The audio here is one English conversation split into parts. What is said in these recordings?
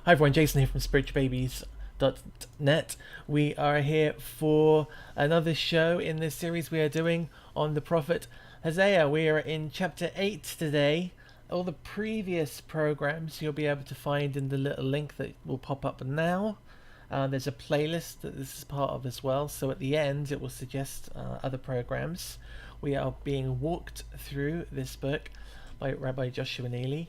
Hi everyone, Jason here from spiritualbabies.net. We are here for another show in this series we are doing on the prophet Hosea. We are in chapter 8 today. All the previous programs you'll be able to find in the little link that will pop up now. There's a playlist that this is part of as well, so at the end it will suggest other programs. We are being walked through this book by Rabbi Joshua Neely.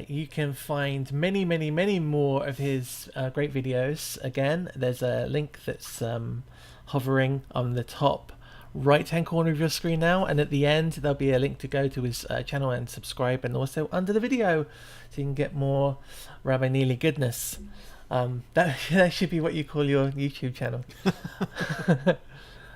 You can find many more of his great videos. Again, there's a link that's hovering on the top right hand corner of your screen now, and at the end there'll be a link to go to his channel and subscribe, and also under the video so you can get more Rabbi Neely goodness. That should be what you call your YouTube channel.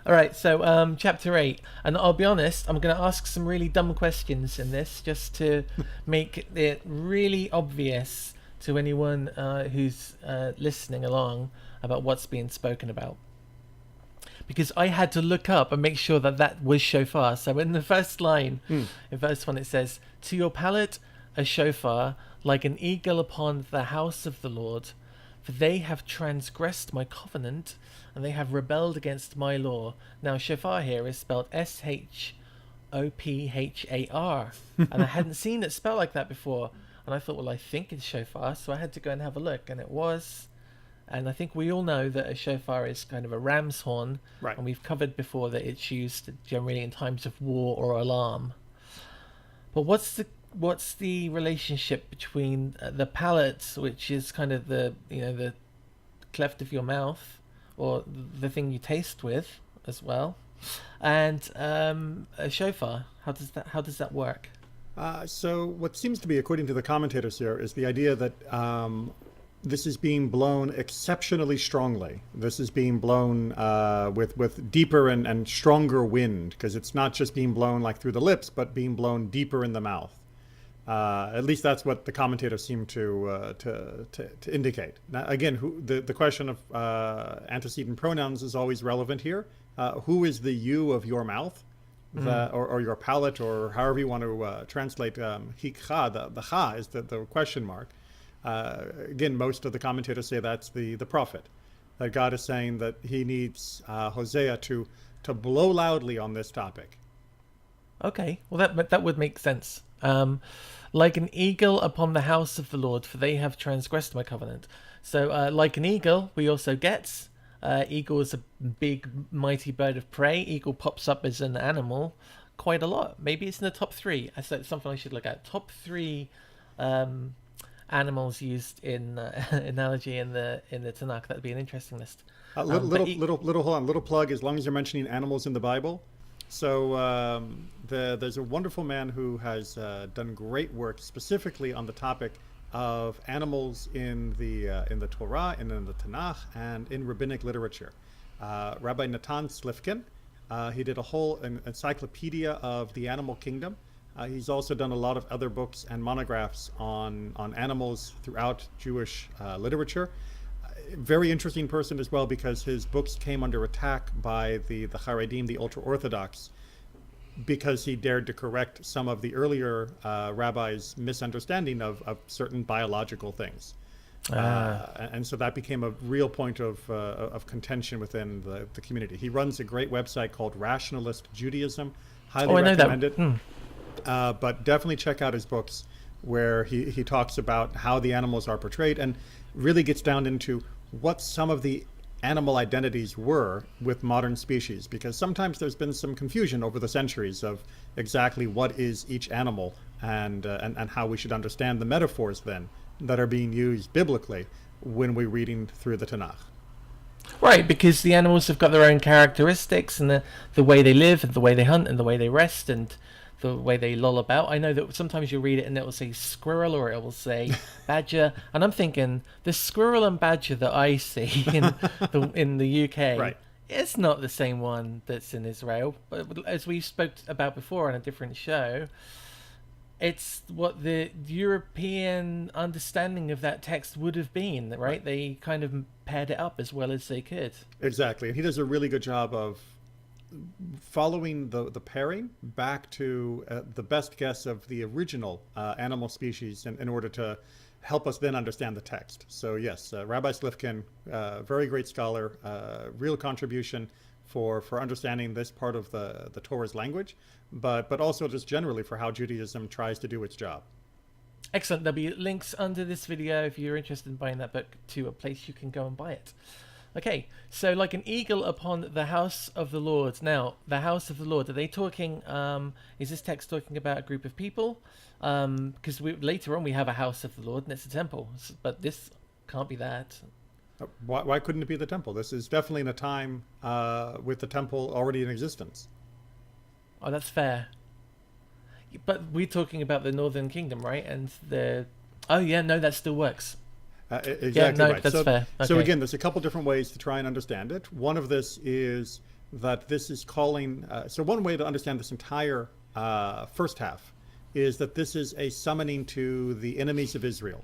Alright, so chapter 8, and I'll be honest, I'm going to ask some really dumb questions in this just to make it really obvious to anyone who's listening along about what's being spoken about. Because I had to look up and make sure that that was shofar. So in the first line, in verse 1, it says, "To your palate a shofar, like an eagle upon the house of the Lord. For they have transgressed my covenant, and they have rebelled against my law." Now, shofar here is spelled S-H-O-P-H-A-R. And I hadn't seen it spelled like that before. And I thought, well, I think it's shofar. So I had to go and have a look, and it was. And I think we all know that a shofar is kind of a ram's horn. Right. And we've covered before that it's used generally in times of war or alarm. But what's the relationship between the palate, which is kind of the cleft of your mouth, or the thing you taste with as well, and a shofar? How does that work? So what seems to be, according to the commentators here, is the idea that this is being blown exceptionally strongly. This is being blown with deeper and stronger wind, because it's not just being blown like through the lips, but being blown deeper in the mouth. At least that's what the commentators seem to indicate. Now, again, the question of antecedent pronouns is always relevant here. Who is the you of your mouth, or your palate, or however you want to translate hikcha? The cha is the question mark. Again, most of the commentators say that's the prophet. That God is saying that he needs Hosea to blow loudly on this topic. Okay, well that would make sense. Like an eagle upon the house of the Lord, for they have transgressed my covenant. So, like an eagle, we also get eagle is a big, mighty bird of prey. Eagle pops up as an animal quite a lot. Maybe it's in the top 3. I said something I should look at. Top 3 animals used in analogy in the Tanakh. That'd be an interesting list. Little plug. As long as you're mentioning animals in the Bible. So there's a wonderful man who has done great work specifically on the topic of animals in the Torah and in the Tanakh and in rabbinic literature. Rabbi Natan Slifkin, he did a whole encyclopedia of the animal kingdom. He's also done a lot of other books and monographs on animals throughout Jewish literature. Very interesting person as well, because his books came under attack by the Haredim, the ultra-Orthodox, because he dared to correct some of the earlier rabbis' misunderstanding of certain biological things. And so that became a real point of contention within the community. He runs a great website called Rationalist Judaism. Highly recommend it. But definitely check out his books, where he talks about how the animals are portrayed and really gets down into what some of the animal identities were with modern species, because sometimes there's been some confusion over the centuries of exactly what is each animal, and how we should understand the metaphors then that are being used biblically when we're reading through the Tanakh. Right, because the animals have got their own characteristics, and the way they live, and the way they hunt, and the way they rest, and the way they loll about. I know that sometimes you read it and it will say squirrel, or it will say badger, and I'm thinking the squirrel and badger that I see in the UK, right, it's not the same one that's in Israel. But as we spoke about before on a different show, it's what the European understanding of that text would have been, right? They kind of paired it up as well as they could. Exactly, and he does a really good job of following the pairing back to the best guess of the original animal species in order to help us then understand the text. So yes, Rabbi Slifkin, very great scholar, real contribution for understanding this part of the Torah's language, but also just generally for how Judaism tries to do its job. Excellent. There'll be links under this video if you're interested in buying that book to a place you can go and buy it. Okay, so like an eagle upon the house of the Lord. Now, the house of the Lord, are they talking, is this text talking about a group of people? Because later on we have a house of the Lord and it's a temple, but this can't be that. Why couldn't it be the temple? This is definitely in a time with the temple already in existence. Oh, that's fair. But we're talking about the Northern Kingdom, right? And the... Oh, yeah, no, that still works. Exactly yeah, no, right. That's fair. Okay. So again, there's a couple different ways to try and understand it. One of this is that this is calling... so one way to understand this entire first half is that this is a summoning to the enemies of Israel.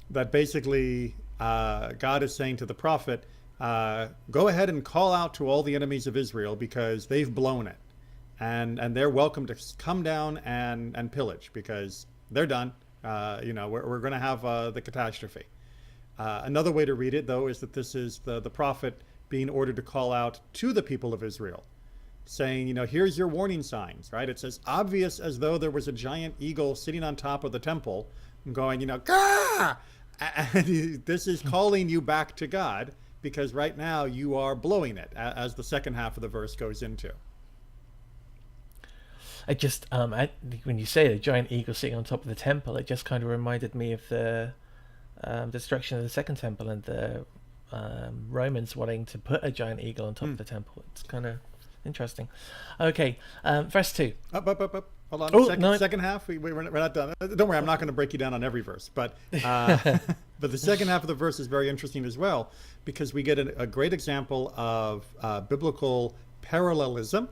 That basically God is saying to the prophet, go ahead and call out to all the enemies of Israel because they've blown it. And they're welcome to come down and pillage because they're done. We're going to have the catastrophe. Another way to read it, though, is that this is the prophet being ordered to call out to the people of Israel, saying, here's your warning signs, right? It's as obvious as though there was a giant eagle sitting on top of the temple going, Gah! And this is calling you back to God because right now you are blowing it, as the second half of the verse goes into. I just, when you say the giant eagle sitting on top of the temple, it just kind of reminded me of the destruction of the second temple and the Romans wanting to put a giant eagle on top of the temple. It's kind of interesting. Okay, verse 2. Up. Hold on. Second half, we're not done. Don't worry, I'm not going to break you down on every verse. But but the second half of the verse is very interesting as well because we get a great example of biblical parallelism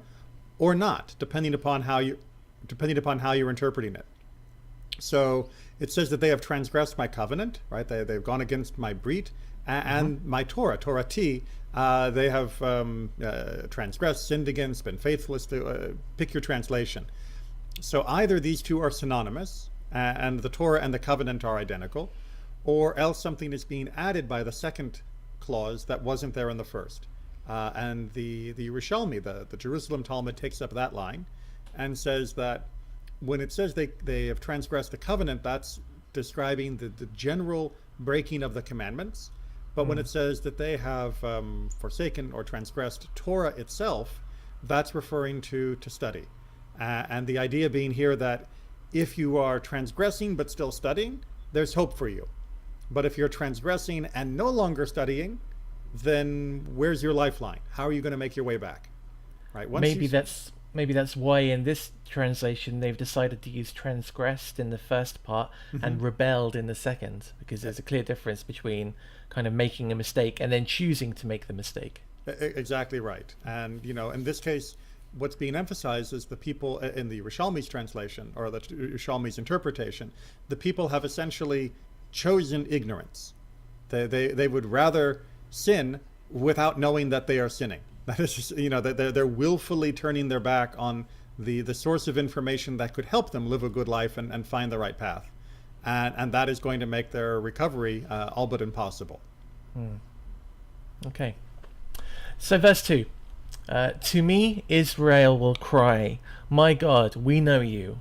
or not, depending upon how you're interpreting it. So it says that they have transgressed my covenant, right? They've gone against my brit and my Torah, Torah T. They have transgressed, sinned against, been faithless to pick your translation. So either these two are synonymous, and the Torah and the covenant are identical, or else something is being added by the second clause that wasn't there in the first. And the Yerushalmi, the Jerusalem Talmud, takes up that line and says that when it says they have transgressed the covenant, that's describing the general breaking of the commandments. But when it says that they have forsaken or transgressed Torah itself, that's referring to study. And the idea being here that if you are transgressing but still studying, there's hope for you. But if you're transgressing and no longer studying, then where's your lifeline? How are you going to make your way back? Right? Maybe that's why in this translation they've decided to use transgressed in the first part and rebelled in the second, because there's a clear difference between kind of making a mistake and then choosing to make the mistake. Exactly right. And in this case, what's being emphasized is the people in the Yerushalmi's translation, or the Yerushalmi's interpretation, the people have essentially chosen ignorance. They would rather sin without knowing that they are sinning. That is just, they're willfully turning their back on the source of information that could help them live a good life and find the right path. And that is going to make their recovery all but impossible. Okay. So verse 2. To me, Israel will cry, my God, we know you.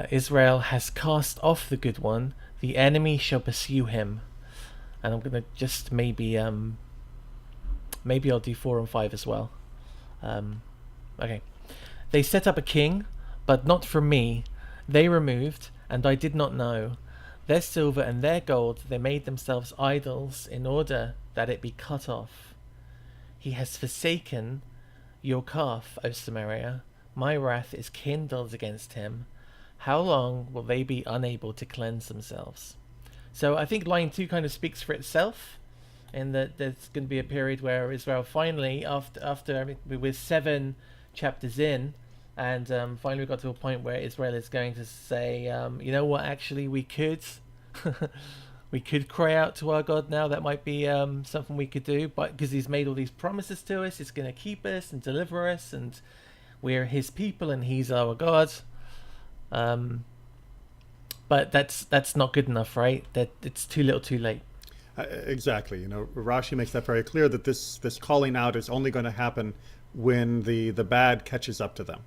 Israel has cast off the good one. The enemy shall pursue him. And I'm going to just maybe I'll do 4 and 5 as well. Okay. They set up a king, but not from me. They removed, and I did not know. Their silver and their gold, they made themselves idols in order that it be cut off. He has forsaken your calf, O Samaria. My wrath is kindled against him. How long will they be unable to cleanse themselves? So I think line 2 kind of speaks for itself, in that there's going to be a period where Israel finally, after we're 7 chapters in, and finally we got to a point where Israel is going to say, you know what, actually we could we could cry out to our God now. That might be something we could do, but because he's made all these promises to us, he's going to keep us and deliver us, and we're his people and he's our God. But that's not good enough, right? That it's too little, too late. Exactly. Rashi makes that very clear that this calling out is only going to happen when the bad catches up to them.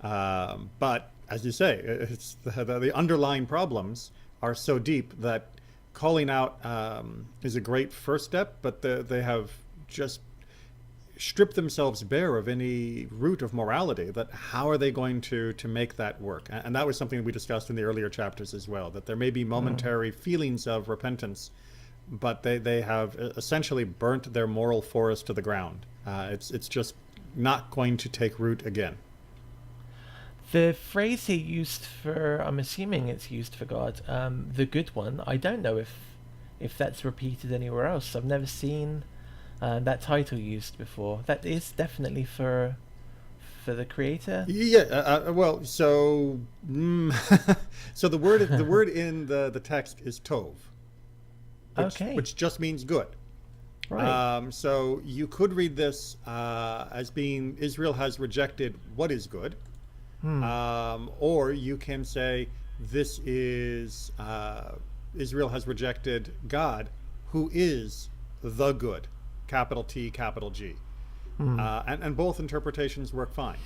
But as you say, it's the underlying problems are so deep that calling out is a great first step, but they have just stripped themselves bare of any root of morality. That how are they going to make that work? And that was something we discussed in the earlier chapters as well, that there may be momentary feelings of repentance, but they have essentially burnt their moral forest to the ground. It's just not going to take root again. The phrase he used for, I'm assuming it's used for God, the good one. I don't know if that's repeated anywhere else. I've never seen that title used before. That is definitely for the creator. Yeah. Well, so so the word in the text is tov, which just means good. Right. So you could read this as being Israel has rejected what is good. Or you can say this is Israel has rejected God, who is the good, capital T, capital G. And both interpretations work fine.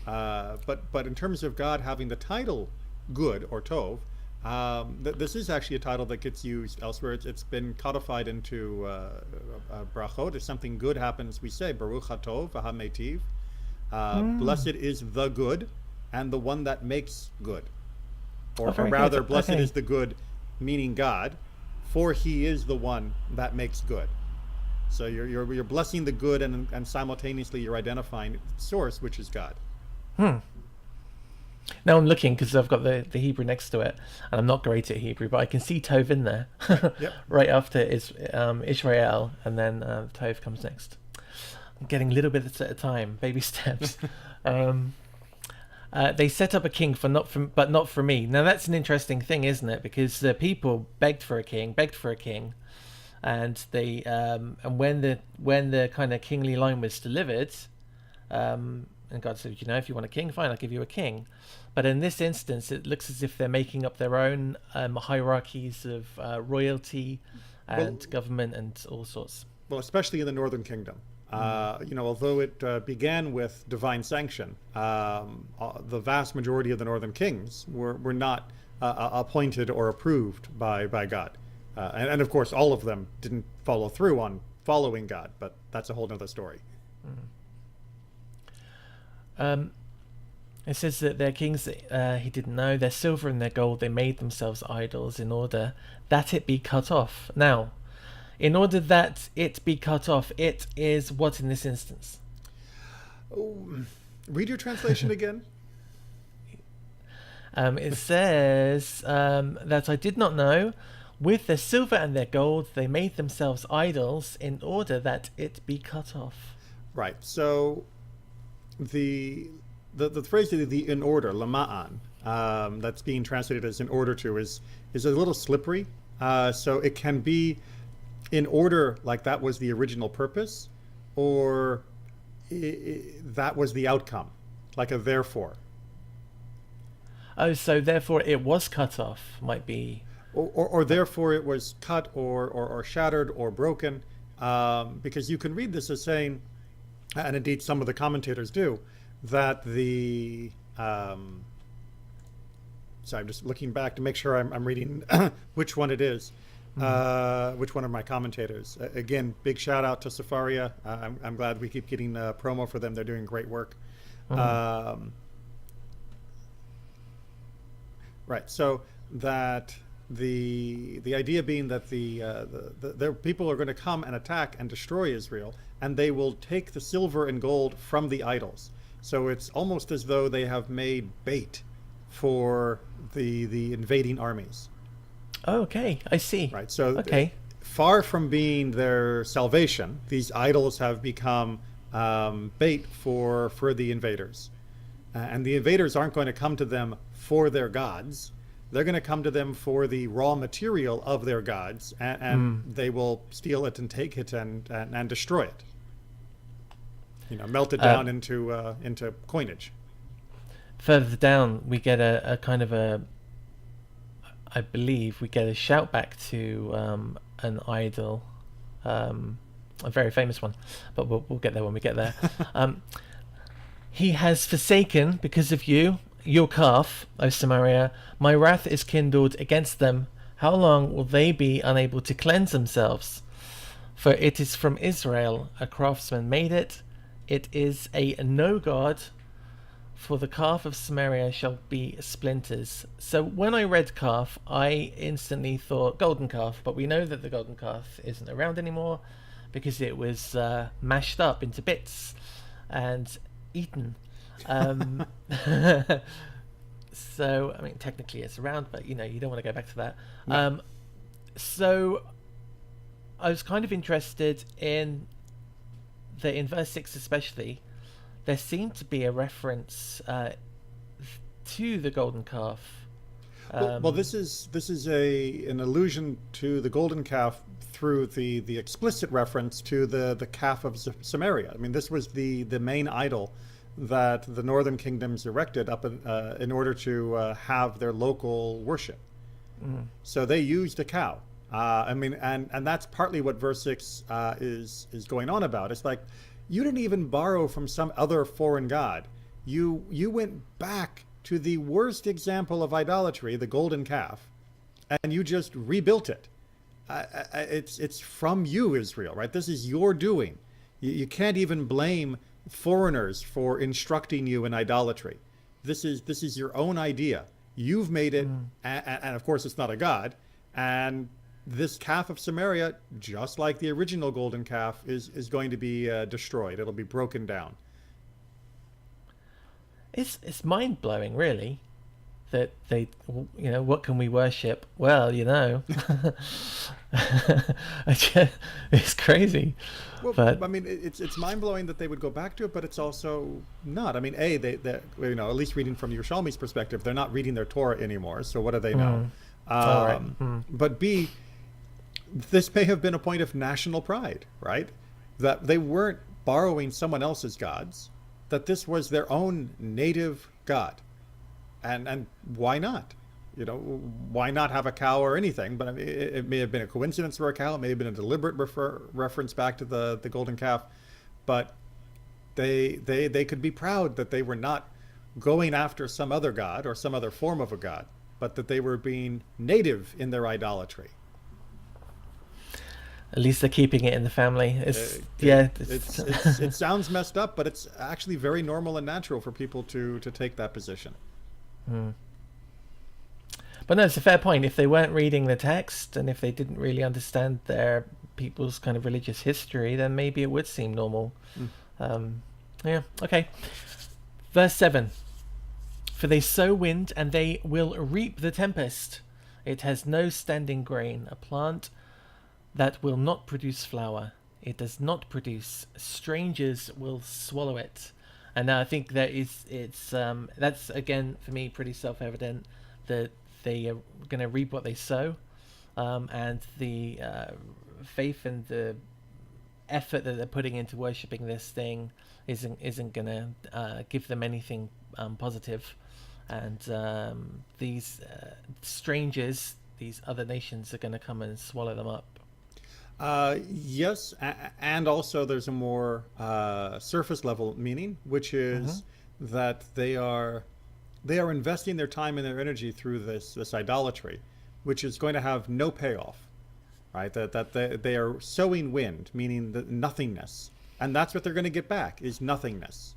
But in terms of God having the title good or tov, this is actually a title that gets used elsewhere. It's been codified into brachot. If something good happens, we say Baruch HaTov v'hametiv. Blessed is the good and the one that makes good. Or rather, good. Blessed is the good, meaning God, for he is the one that makes good. So you're blessing the good and simultaneously you're identifying the source, which is God. Now I'm looking because I've got the Hebrew next to it, and I'm not great at Hebrew, but I can see Tov in there. Yep. Right after Israel, and then Tov comes next. I'm getting little bits at a time, baby steps. They set up a king but not for me. Now that's an interesting thing, isn't it? Because the people begged for a king, and they and when the kind of kingly line was delivered, and God said, if you want a king, fine, I'll give you a king. But in this instance, it looks as if they're making up their own hierarchies of royalty and government and all sorts. Well, especially in the Northern Kingdom. Although it began with divine sanction, the vast majority of the northern kings were not appointed or approved by God. And of course, all of them didn't follow through on following God, but that's a whole other story. It says that their kings, he didn't know, their silver and their gold, they made themselves idols in order that it be cut off. Now, in order that it be cut off, it is what in this instance? Read your translation again. It says that I did not know, with their silver and their gold, they made themselves idols in order that it be cut off. Right. So the phrase the in order, lama'an, that's being translated as in order to, is a little slippery. So it can be in order, like that was the original purpose, or that was the outcome, like a therefore. Oh, so therefore it was cut off, might be. Or therefore it was cut or shattered or broken, because you can read this as saying, and indeed some of the commentators do, that the so I'm just looking back to make sure I'm reading which one it is, which one of my commentators. Again, big shout out to Samaria. I'm glad we keep getting promo for them. They're doing great work. Right. So that the idea being that their people are going to come and attack and destroy Israel, and they will take the silver and gold from the idols. So it's almost as though they have made bait for the invading armies. Oh, okay, I see. Right. So okay. Far from being their salvation, these idols have become bait for the invaders. And the invaders aren't going to come to them for their gods. They're going to come to them for the raw material of their gods, and they will steal it and take it and destroy it. Melt it down into coinage. Further down, we get a kind of I believe we get a shout back to an idol, a very famous one, but we'll get there when we get there. He has forsaken, because of you, your calf, O Samaria. My wrath is kindled against them. How long will they be unable to cleanse themselves? For it is from Israel, a craftsman made it. It is a no god, for the calf of Samaria shall be splinters. So when I read calf, I instantly thought golden calf, but we know that the golden calf isn't around anymore because it was mashed up into bits and eaten. So, I mean, technically it's around, but you don't want to go back to that. No. So I was kind of interested in verse 6 especially, there seemed to be a reference to the golden calf. Well, this is an allusion to the golden calf through the explicit reference to the calf of Samaria. I mean, this was the main idol that the northern kingdoms erected up in order to have their local worship. Mm. So they used a cow. I mean, and that's partly what verse 6 is going on about. It's like, you didn't even borrow from some other foreign god. You went back to the worst example of idolatry, the golden calf, and you just rebuilt it. It's from you, Israel, right? This is your doing. You can't even blame foreigners for instructing you in idolatry. This is your own idea. You've made it, and of course it's not a god. And this calf of Samaria, just like the original golden calf, is going to be destroyed. It'll be broken down. It's mind blowing, really, that they, what can we worship? Well, it's crazy. Well, but I mean, it's mind blowing that they would go back to it, but it's also not. I mean, they at least reading from Yerushalmi's perspective, they're not reading their Torah anymore. So what do they know? But B, this may have been a point of national pride, right? That they weren't borrowing someone else's gods, that this was their own native god. And why not? Why not have a cow or anything? But I mean, it may have been a coincidence for a cow. It may have been a deliberate reference back to the golden calf. But they could be proud that they were not going after some other god or some other form of a god, but that they were being native in their idolatry. At least they're keeping it in the family. It sounds messed up, but it's actually very normal and natural for people to take that position. But no, it's a fair point. If they weren't reading the text and if they didn't really understand their people's kind of religious history, then maybe it would seem normal. Okay. Verse 7. For they sow wind and they will reap the tempest. It has no standing grain, a plant that will not produce flower. It does not produce. Strangers will swallow it. And I think that's again for me pretty self-evident that they are going to reap what they sow, and the faith and the effort that they're putting into worshipping this thing isn't going to give them anything positive. And these strangers, these other nations, are going to come and swallow them up. Yes, and also there's a more surface level meaning, which is that they are investing their time and their energy through this idolatry, which is going to have no payoff, right? That they are sowing wind, meaning the nothingness, and that's what they're going to get back is nothingness.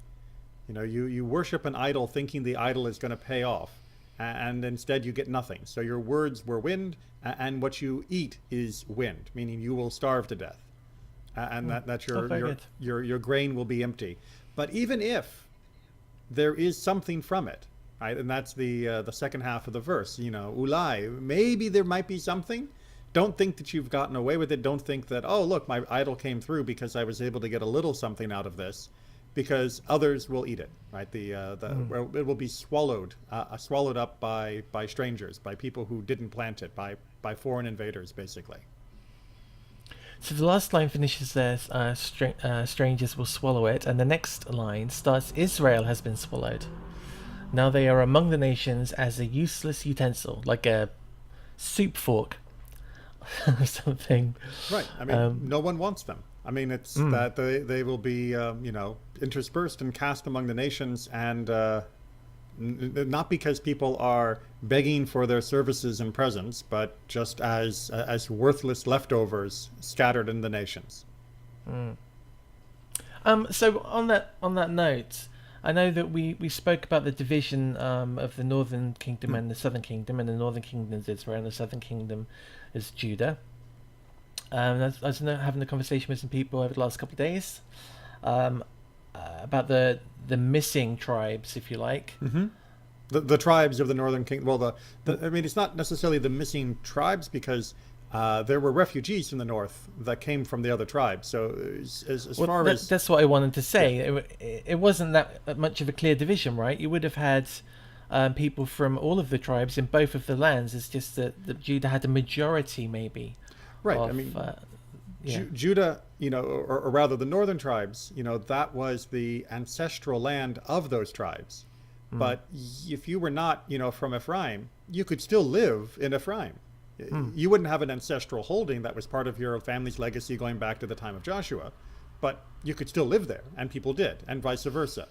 You worship an idol thinking the idol is going to pay off, and instead you get nothing. So your words were wind, and what you eat is wind, meaning you will starve to death, and that your grain will be empty. But even if there is something from it, right, and that's the second half of the verse, ulai, maybe there might be something. Don't think that you've gotten away with it. Don't think that, oh look, my idol came through because I was able to get a little something out of this. Because others will eat it, right? It will be swallowed up by strangers, by people who didn't plant it, by foreign invaders, basically. So the last line finishes there, strangers will swallow it, and the next line starts, Israel has been swallowed. Now they are among the nations as a useless utensil, like a soup fork or something. Right. I mean, no one wants them. I mean, it's that they will be, interspersed and cast among the nations, and not because people are begging for their services and presence, but just as worthless leftovers scattered in the nations. So on that note, I know that we spoke about the division of the northern kingdom and the southern kingdom, and the northern kingdom is Israel, and the southern kingdom is Judah. I was having a conversation with some people over the last couple of days about the missing tribes, if you like. The tribes of the northern kingdom. Well, I mean, it's not necessarily the missing tribes, because there were refugees from the north that came from the other tribes. So that's what I wanted to say. It wasn't that much of a clear division, right? You would have had people from all of the tribes in both of the lands. It's just that Judah had a majority, maybe. Right. Of, I mean, Judah, or rather the northern tribes, that was the ancestral land of those tribes. But if you were not, from Ephraim, you could still live in Ephraim. You wouldn't have an ancestral holding that was part of your family's legacy going back to the time of Joshua, but you could still live there, and people did, and vice versa.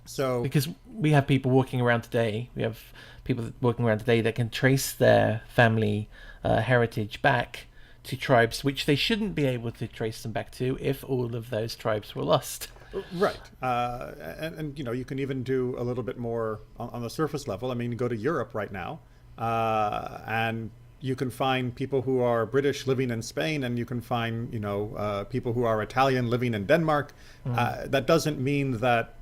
So because we have people walking around today, that can trace their family heritage back to tribes which they shouldn't be able to trace them back to if all of those tribes were lost. Right. And you can even do a little bit more on the surface level. I mean, you go to Europe right now, and you can find people who are British living in Spain, and you can find, people who are Italian living in Denmark. That doesn't mean that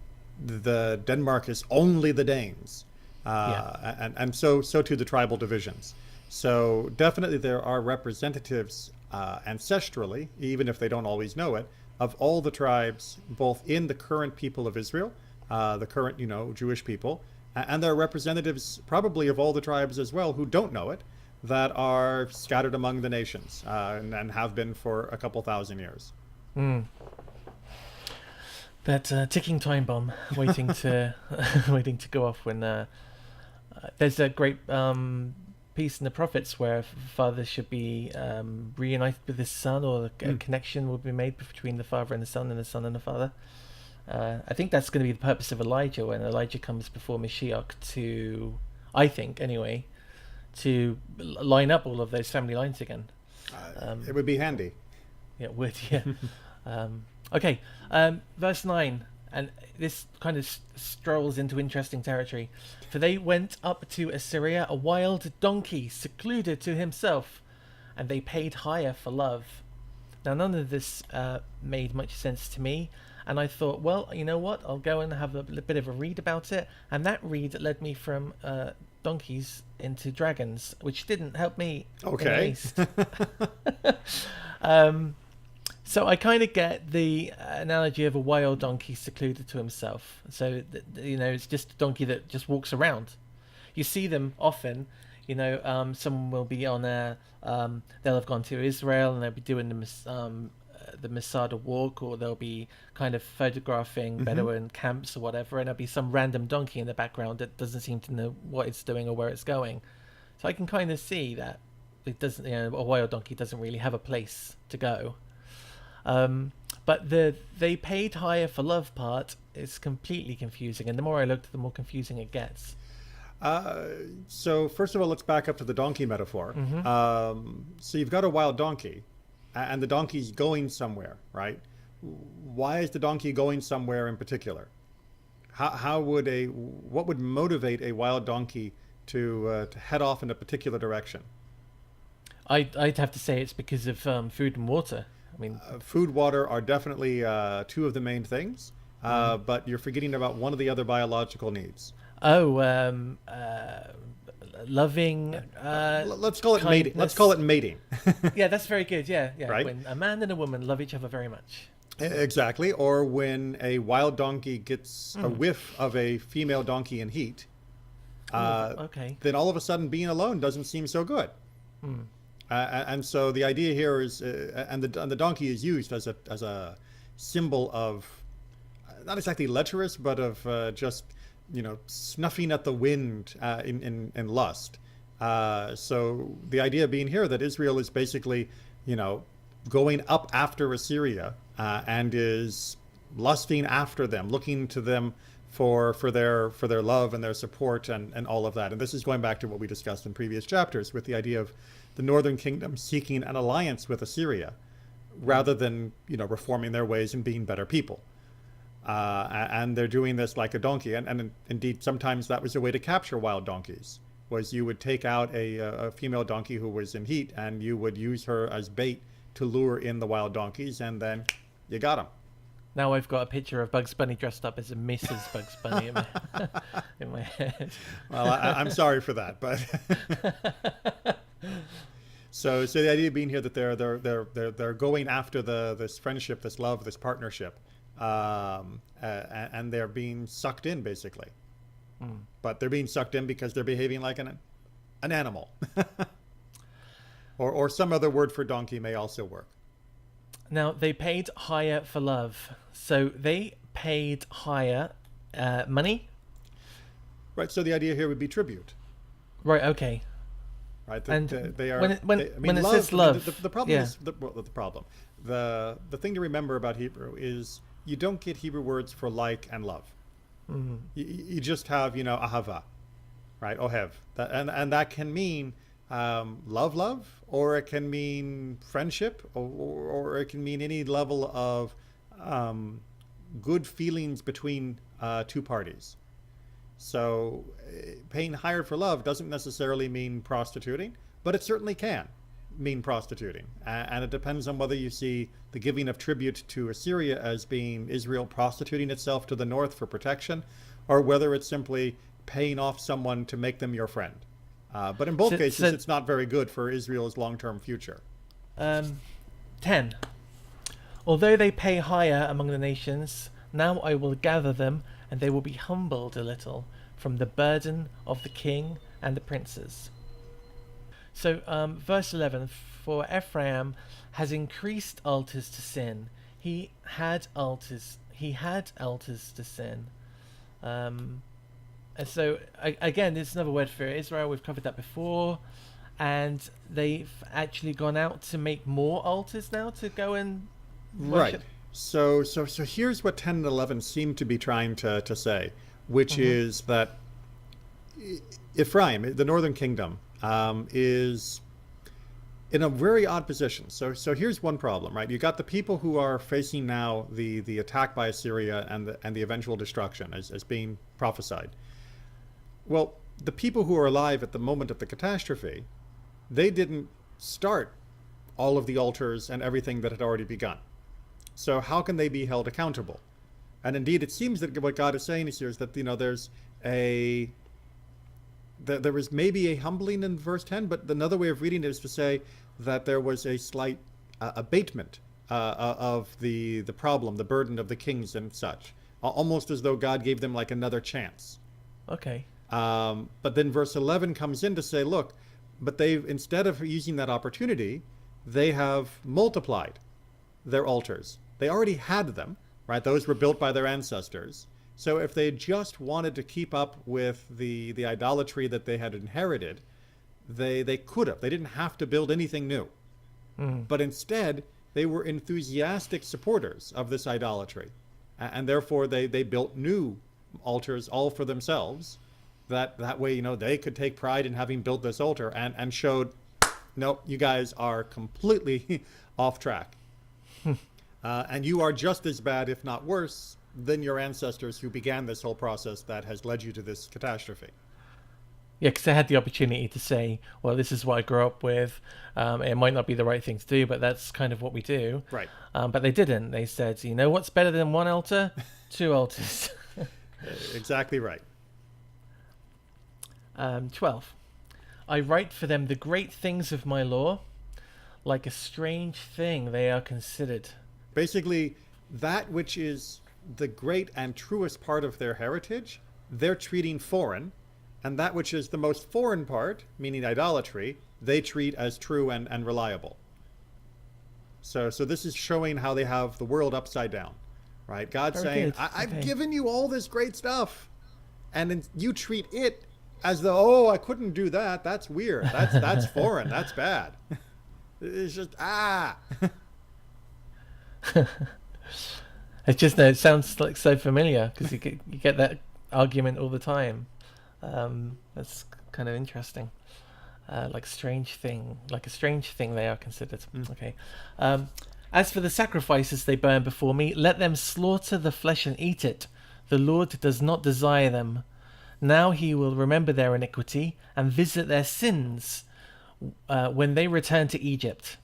the Denmark is only the Danes. And so too the tribal divisions. So definitely there are representatives ancestrally, even if they don't always know it, of all the tribes, both in the current people of Israel, the current, Jewish people, and there are representatives probably of all the tribes as well who don't know it, that are scattered among the nations, and have been for a couple thousand years. That ticking time bomb waiting to waiting to go off when there's a great piece in the prophets where father should be reunited with his son, or a connection will be made between the father and the son and the father. I think that's going to be the purpose of Elijah when Elijah comes before Mashiach to, I think anyway, to line up all of those family lines again. It would be handy. Yeah, it would, yeah. Okay, verse 9, and this kind of strolls into interesting territory. For they went up to Assyria, a wild donkey secluded to himself, and they paid hire for love. Now, none of this made much sense to me, and I thought, well, you know what, I'll go and have a bit of a read about it, and that read led me from donkeys into dragons, which didn't help me in the least. So I kind of get the analogy of a wild donkey secluded to himself. So, it's just a donkey that just walks around. You see them often, someone will be on they'll have gone to Israel and they'll be doing the Masada walk, or they'll be kind of photographing Bedouin camps or whatever, and there'll be some random donkey in the background that doesn't seem to know what it's doing or where it's going. So I can kind of see that it doesn't, a wild donkey doesn't really have a place to go. But they paid hire for love part is completely confusing, and the more I look, the more confusing it gets. So first of all, let's back up to the donkey metaphor. So you've got a wild donkey, and the donkey's going somewhere, right? Why is the donkey going somewhere in particular? What would motivate a wild donkey to head off in a particular direction? I'd have to say it's because of food and water. I mean, food, water are definitely two of the main things, but you're forgetting about one of the other biological needs. Loving. Let's call it mating. Let's call it mating. Yeah, that's very good. Yeah. Right? When a man and a woman love each other very much. Exactly. Or when a wild donkey gets a whiff of a female donkey in heat, then all of a sudden being alone doesn't seem so good. And so the idea here is, and the donkey is used as a symbol of, not exactly lecherous, but of just snuffing at the wind in lust. So the idea being here that Israel is basically, you know, going up after Assyria and is lusting after them, looking to them for their love and their support and all of that. And this is going back to what we discussed in previous chapters with the idea of the northern kingdom seeking an alliance with Assyria rather than, you know, reforming their ways and being better people. And they're doing this like a donkey. And indeed, sometimes that was a way to capture wild donkeys, was you would take out a female donkey who was in heat and you would use her as bait to lure in the wild donkeys, and then you got them. Now I've got a picture of Bugs Bunny dressed up as a Mrs. Bugs Bunny in my head. Well, I'm sorry for that, but so the idea being here that they're going after this friendship, this love, this partnership, and they're being sucked in basically. But they're being sucked in because they're behaving like an animal, or some other word for donkey may also work. Now, they paid higher for love. So they paid higher money? Right, so the idea here would be tribute. Right, okay. Right, And they are. when it says love, the problem yeah. is the problem. The thing to remember about Hebrew is you don't get Hebrew words for like and love. Mm-hmm. You just have, you know, ahava, right? Ohev, and that can mean love, or it can mean friendship, or it can mean any level of good feelings between two parties. So paying higher for love doesn't necessarily mean prostituting, but it certainly can mean prostituting. And it depends on whether you see the giving of tribute to Assyria as being Israel prostituting itself to the north for protection, or whether it's simply paying off someone to make them your friend. But in both cases, it's not very good for Israel's long-term future. 10. Although they pay higher among the nations, now I will gather them, and they will be humbled a little from the burden of the king and the princes. So, verse 11, for Ephraim has increased altars to sin. He had altars to sin. And so, again, there's another word for Israel. We've covered that before. And they've actually gone out to make more altars now to go and worship. Right. So here's what 10 and 11 seem to be trying to say, which is that Ephraim, the northern kingdom, is in a very odd position. So here's one problem, right? You got the people who are facing now the attack by Assyria and the eventual destruction as being prophesied. Well, the people who are alive at the moment of the catastrophe, they didn't start all of the altars and everything that had already begun. So how can they be held accountable? And indeed, it seems that what God is saying here is that, you know, there was maybe a humbling in verse 10, but another way of reading it is to say that there was a slight abatement of the problem, the burden of the kings and such, almost as though God gave them like another chance. Okay. But then verse 11 comes in to say, look, but they've, instead of using that opportunity, they have multiplied their altars. They already had them, right? Those were built by their ancestors. So if they just wanted to keep up with the idolatry that they had inherited, they could have. They didn't have to build anything new. But instead, they were enthusiastic supporters of this idolatry. And therefore, they built new altars all for themselves. That way, you know, they could take pride in having built this altar and showed, no, you guys are completely off track. And you are just as bad, if not worse, than your ancestors who began this whole process that has led you to this catastrophe. Yeah, because they had the opportunity to say, well, this is what I grew up with. It might not be the right thing to do, but that's kind of what we do. Right. But they didn't. They said, you know what's better than one altar? 2 altars. Exactly right. 12. I write for them the great things of my law. Like a strange thing they are considered. Basically, that which is the great and truest part of their heritage, they're treating foreign, and that which is the most foreign part, meaning idolatry, they treat as true and reliable. So this is showing how they have the world upside down, right? God's saying, I've given you all this great stuff, and then you treat it as though, oh, I couldn't do that. That's weird. That's foreign. That's bad. It's just It's just it sounds like so familiar because you get that argument all the time. That's kind of interesting. Like a strange thing they are considered. Okay. As for the sacrifices they burn before me, let them slaughter the flesh and eat it. The Lord does not desire them. Now he will remember their iniquity and visit their sins when they return to Egypt.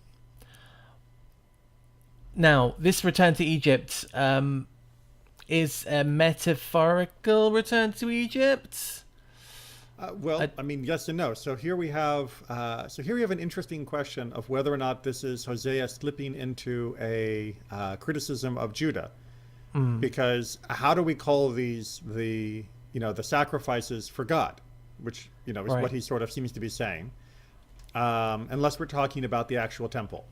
Now, this return to Egypt is a metaphorical return to Egypt. I mean, yes and no. So here we have an interesting question of whether or not this is Hosea slipping into a criticism of Judah, because how do we call these the sacrifices for God, which is Right. what he sort of seems to be saying, unless we're talking about the actual temple,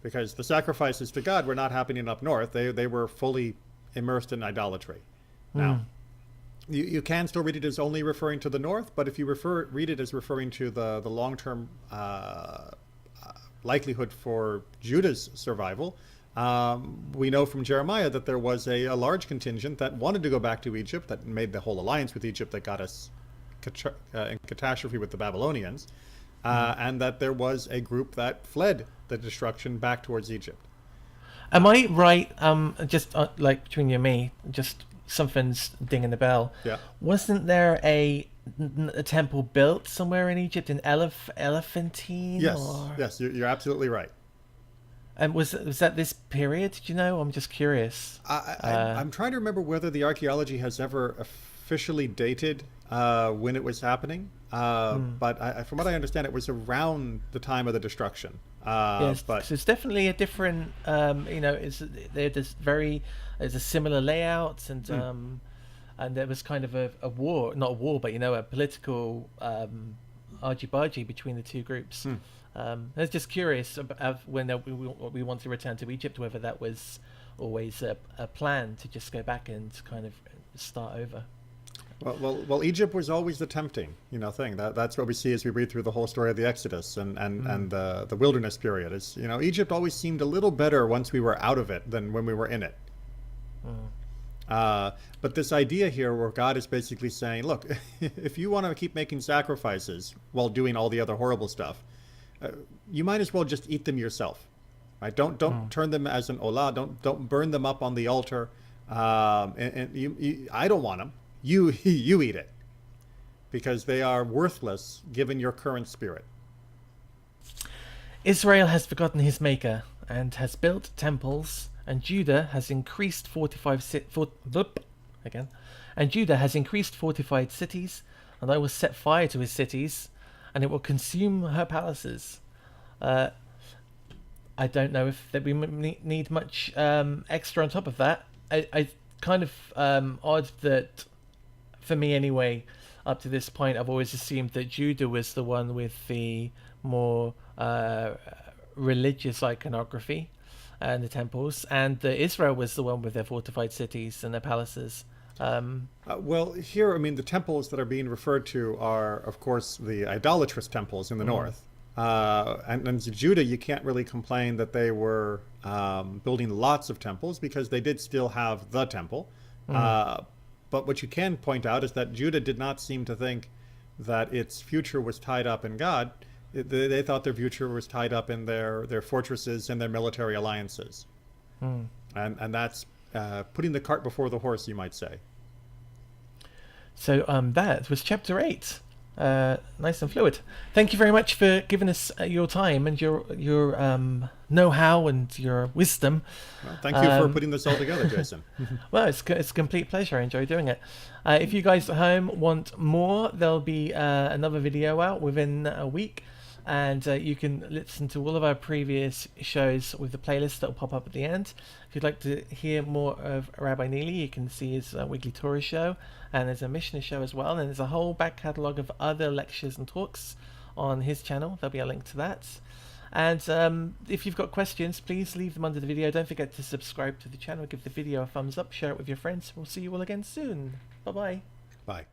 because the sacrifices to God were not happening up north; they were fully immersed in idolatry. Now. You can still read it as only referring to the north, but if you read it as referring to the long-term likelihood for Judah's survival, we know from Jeremiah that there was a large contingent that wanted to go back to Egypt, that made the whole alliance with Egypt that got us in catastrophe with the Babylonians, and that there was a group that fled the destruction back towards Egypt. Am I right? Just like between you and me, just something's dinging the bell. Yeah. Wasn't there a temple built somewhere in Egypt in Elephantine? Yes, you're absolutely right. And was that this period? Do you know? I'm just curious. I'm trying to remember whether the archaeology has ever officially dated when it was happening. But from what I understand, it was around the time of the destruction. Yes, but so it's definitely a different. There's a similar layout, and there was kind of a war, not a war, but a political argy-bargy between the two groups. I was just curious about when we want to return to Egypt, whether that was always a plan to just go back and kind of start over. Well, Egypt was always the tempting, thing. That's what we see as we read through the whole story of the Exodus and the wilderness period. Is Egypt always seemed a little better once we were out of it than when we were in it. But this idea here, where God is basically saying, "Look, if you want to keep making sacrifices while doing all the other horrible stuff, you might as well just eat them yourself, right? Don't turn them as an olah. Don't burn them up on the altar. I don't want them." You eat it, because they are worthless given your current spirit. Israel has forgotten his maker and has built temples, and Judah has increased fortified cities, and I will set fire to his cities, and it will consume her palaces. I don't know if we need much extra on top of that. I kind of odd that. For me anyway, up to this point, I've always assumed that Judah was the one with the more religious iconography and the temples, and Israel was the one with their fortified cities and their palaces. Well, here, I mean, the temples that are being referred to are, of course, the idolatrous temples in the north. And Judah, you can't really complain that they were building lots of temples, because they did still have the temple. But what you can point out is that Judah did not seem to think that its future was tied up in God. They thought their future was tied up in their fortresses and their military alliances. And that's putting the cart before the horse, you might say. So that was chapter 8. Nice and fluid. Thank you very much for giving us your time and your know-how and your wisdom. Well, thank you for putting this all together, Jason. Well, it's a complete pleasure. I enjoy doing it. If you guys at home want more, there'll be another video out within a week, and you can listen to all of our previous shows with the playlist that will pop up at the end. If you'd like to hear more of Rabbi Neely, you can see his weekly Torah show, and there's a Mishnah show as well, and there's a whole back catalogue of other lectures and talks on his channel. There'll be a link to that. And if you've got questions, please leave them under the video. Don't forget to subscribe to the channel, give the video a thumbs up, share it with your friends. We'll see you all again soon. Bye-bye. Bye.